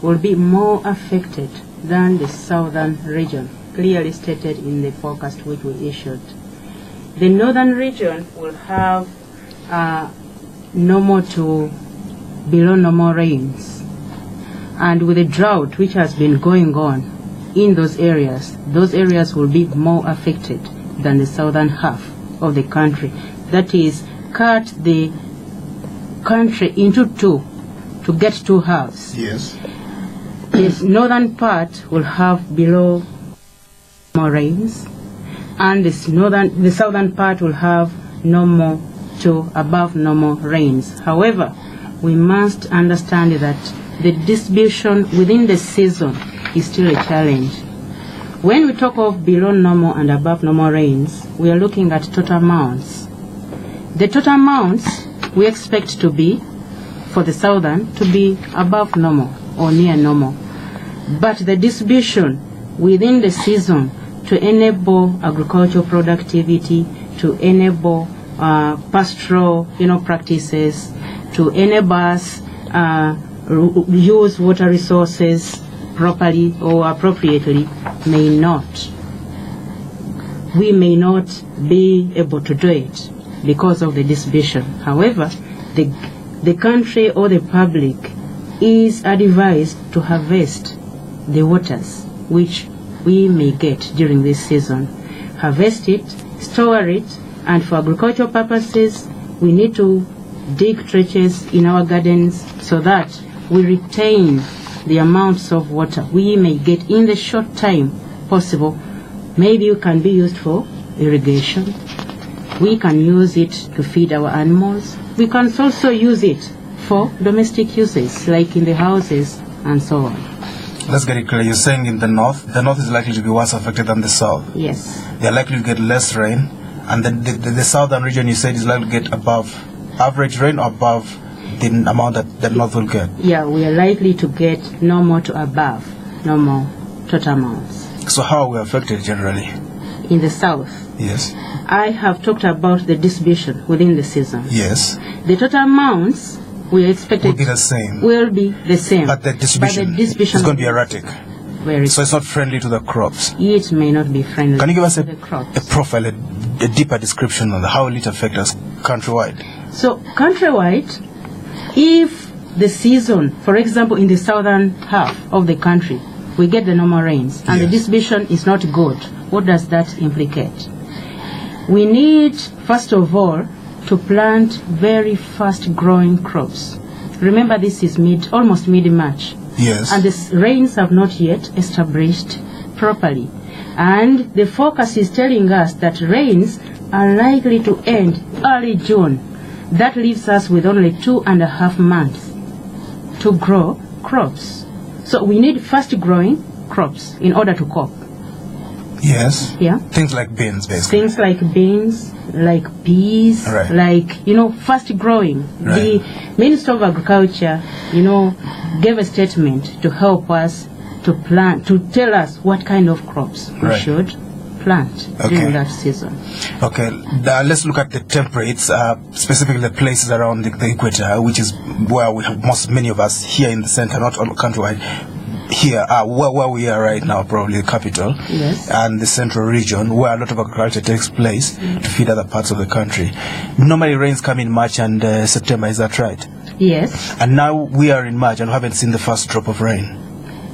will be more affected than the southern region, clearly stated in the forecast which we issued. The northern region will have normal to below normal rains. And with the drought which has been going on in those areas will be more affected than the southern half of the country. That is, cut the country into two to get two halves. Yes. The northern part will have below more rains, and the southern part will have normal to above normal rains. However, we must understand that the distribution within the season is still a challenge. When we talk of below normal and above normal rains, we are looking at total amounts. The total amounts we expect to be, for the southern, to be above normal or near normal. But the distribution within the season to enable agricultural productivity, to enable pastoral practices, to enable us use water resources properly or appropriately we may not be able to do it because of the distribution. However, the country or the public is advised to harvest the waters which we may get during this season. Harvest it, store it, and for agricultural purposes, we need to dig trenches in our gardens so that we retain the amounts of water we may get in the short time possible. Maybe it can be used for irrigation. We can use it to feed our animals. We can also use it for domestic uses, like in the houses and so on. Let's get it clear. You're saying in the north is likely to be worse affected than the south. Yes. They're likely to get less rain, and then the southern region, you said, is likely to get above average rain or above the amount that the north will get. Yeah, we are likely to get normal to above normal total amounts. So how are we affected generally? In the south? Yes. I have talked about the distribution within the season. Yes. The total amounts we expected will be the same. But the distribution is going to be erratic. So it's not friendly to the crops. It may not be friendly. Can you give us to the crops. a profile, a deeper description on how will it affect us countrywide? So countrywide, if the season, for example, in the southern half of the country, we get the normal rains and the distribution is not good, what does that implicate? We need, first of all, to plant very fast-growing crops. Remember, this is almost mid-March. Yes. And the rains have not yet established properly. And the forecast is telling us that rains are likely to end early June. That leaves us with only 2.5 months to grow crops. So we need fast-growing crops in order to cope. Yes. Yeah. Things like beans, basically. Things like beans, like peas, like, fast-growing. Right. The Minister of Agriculture, gave a statement to help us to plant, to tell us what kind of crops we should plant during that season. Okay, let's look at the temperate, specifically the places around the equator, which is where we have many of us here in the center, not all countrywide. Here, where we are right now, probably the capital, and the central region, where a lot of agriculture takes place to feed other parts of the country. Normally, rains come in March and September, is that right? Yes. And now we are in March and we haven't seen the first drop of rain.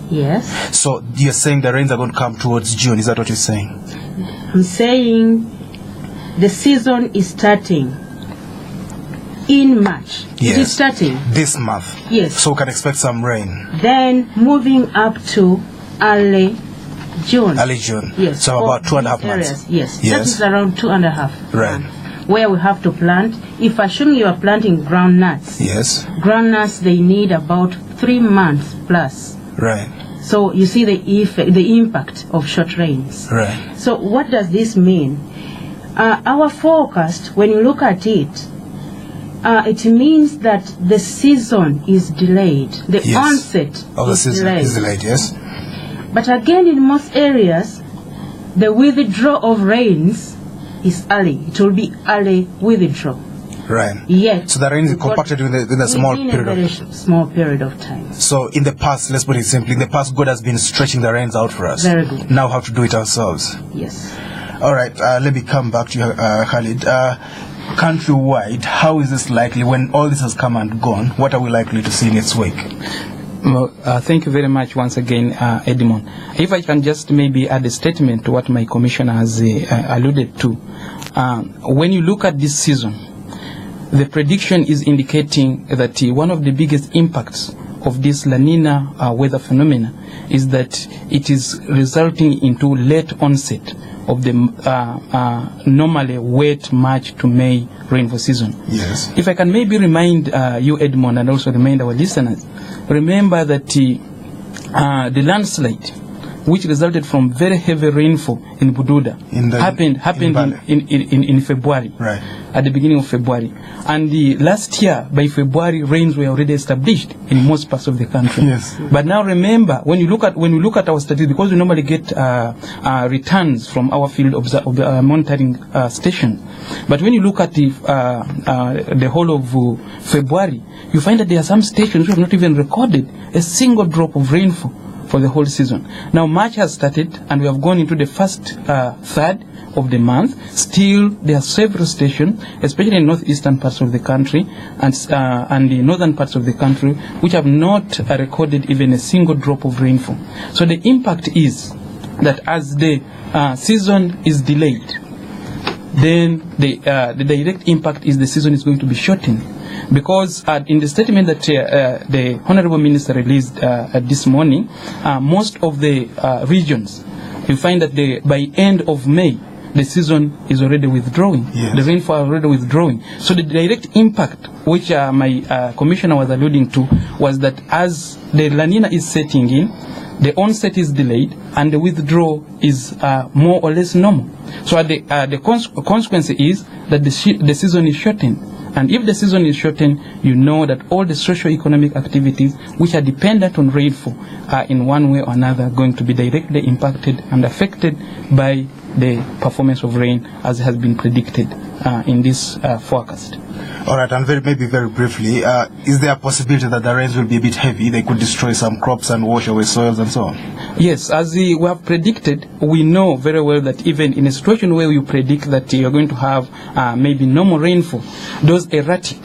Yes. So you're saying the rains are going to come towards June, is that what you're saying? I'm saying the season is starting in March. Yes. It is starting this month. Yes. So we can expect some rain. Then moving up to early June. Early June. Yes. So about 2.5 months. Yes. That is around 2.5 right. months. Where we have to plant. If assuming you are planting groundnuts. Yes. Groundnuts, they need about 3 months plus. Right. So you see the effect, the impact of short rains. Right. So what does this mean? Our forecast, when you look at it, it means that the season is delayed. The onset of the season is delayed, yes. But again, in most areas, the withdrawal of rains is early. It will be early withdrawal. Right. Yet, So the rain is compacted within a small within period a very of small period of time. So in the past, let's put it simply, in the past, God has been stretching the rains out for us. Very good. Now we have to do it ourselves. Yes. All right, let me come back to you, Khalid. Countrywide, how is this likely when all this has come and gone? What are we likely to see in its wake? Well, thank you very much once again, Edmond. If I can just maybe add a statement to what my commissioner has alluded to. When you look at this season, the prediction is indicating that one of the biggest impacts of this La Nina weather phenomena is that it is resulting into late onset of the normally wet March to May rainfall season. Yes. If I can maybe remind you, Edmond, and also remind our listeners, remember that the landslide, which resulted from very heavy rainfall in Bududa, happened in February, right, at the beginning of February. And last year, by February, rains were already established in most parts of the country. Yes. But now remember, when you look at our statistics, because we normally get returns from our field monitoring station, but when you look at the whole of February, you find that there are some stations who have not even recorded a single drop of rainfall for the whole season. Now March has started and we have gone into the first third of the month. Still, there are several stations, especially in northeastern parts of the country and the northern parts of the country, which have not recorded even a single drop of rainfall. So the impact is that as the season is delayed, then the direct impact is the season is going to be shortened. Because in the statement that the Honorable Minister released this morning, most of the regions, you find that by end of May, the season is already withdrawing. Yes. The rainfall is already withdrawing. So the direct impact, which my commissioner was alluding to, was that as the La Nina is setting in, the onset is delayed and the withdrawal is more or less normal. So the consequence is that the season is shortened. And if the season is shortened, you know that all the socio-economic activities which are dependent on rainfall are in one way or another going to be directly impacted and affected by the performance of rain as has been predicted in this forecast. All right, and maybe very briefly, is there a possibility that the rains will be a bit heavy? They could destroy some crops and wash away soils and so on? Yes, as we have predicted, we know very well that even in a situation where you predict that you're going to have maybe normal rainfall, those erratic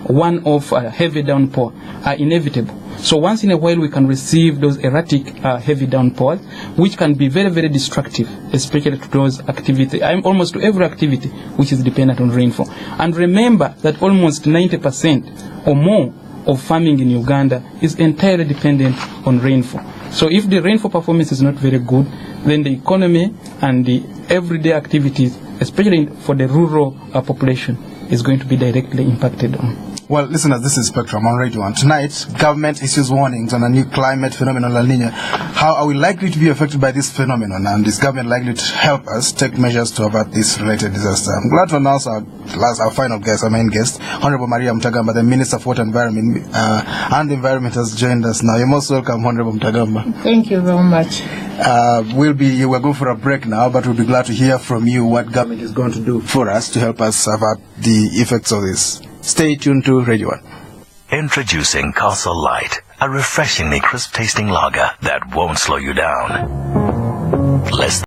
one-off heavy downpour are inevitable. So once in a while we can receive those erratic heavy downpours, which can be very, very destructive, especially to those activities, almost to every activity which is dependent on rainfall. And remember that almost 90% or more of farming in Uganda is entirely dependent on rainfall. So if the rainfall performance is not very good, then the economy and the everyday activities, especially for the rural population, is going to be directly impacted on. Well, listeners, this is Spectrum on Radio 1. Tonight, government issues warnings on a new climate phenomenon, La Nina. How are we likely to be affected by this phenomenon? And is government likely to help us take measures to avert this related disaster? I'm glad to announce our final guest, our main guest, Honorable Maria Mutagamba, the Minister for Water Environment and Environment, has joined us now. You're most welcome, Honorable Mutagamba. Thank you very much. We're going for a break now, but we'll be glad to hear from you what government is going to do for us to help us avert the effects of this. Stay tuned to Radio 1. Introducing Castle Light, a refreshingly crisp-tasting lager that won't slow you down. Less